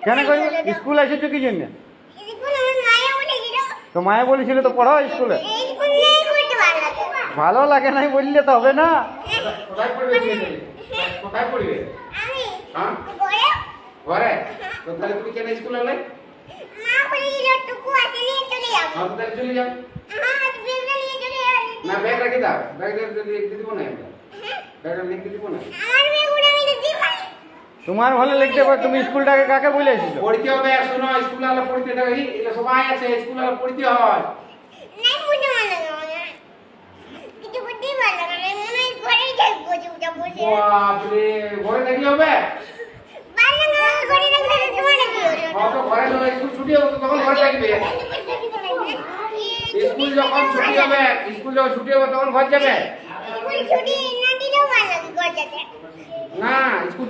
কেন করি স্কুল এসেছো কি জন্য? তো মায়ে বলেছিল তো পড়াও স্কুলে। ভালো লাগে নাই বললে তো হবে না। কোথায় পড়বে কোথায় পড়বে? হ্যাঁ ঘরে। তো তাহলে তুমি কেন স্কুলে এলে? হ্যাঁ তো তাহলে চলে যাও। না ব্যাগ রেখে দাও, ব্যাগ লিখতে দিব না আমরা, ব্যাগটা লিখতে দিব না। তোমার ভালো লিখতে পারো, তুমি স্কুলটাকে কাকে বলে এসেছো? পড়তে হবে, শোনো স্কুলে আলো পড়তে দেবে, এটা সবাই আছে স্কুলে আলো পড়তে হয়। বাপরে ঘরে থাকলে হবে? তো ঘরে স্কুল ছুটি হবে তখন ঘরে থাকবে। স্কুল যখন ছুটি হবে, স্কুল যখন ছুটি হবে তখন ঘর যাবে। না স্কুল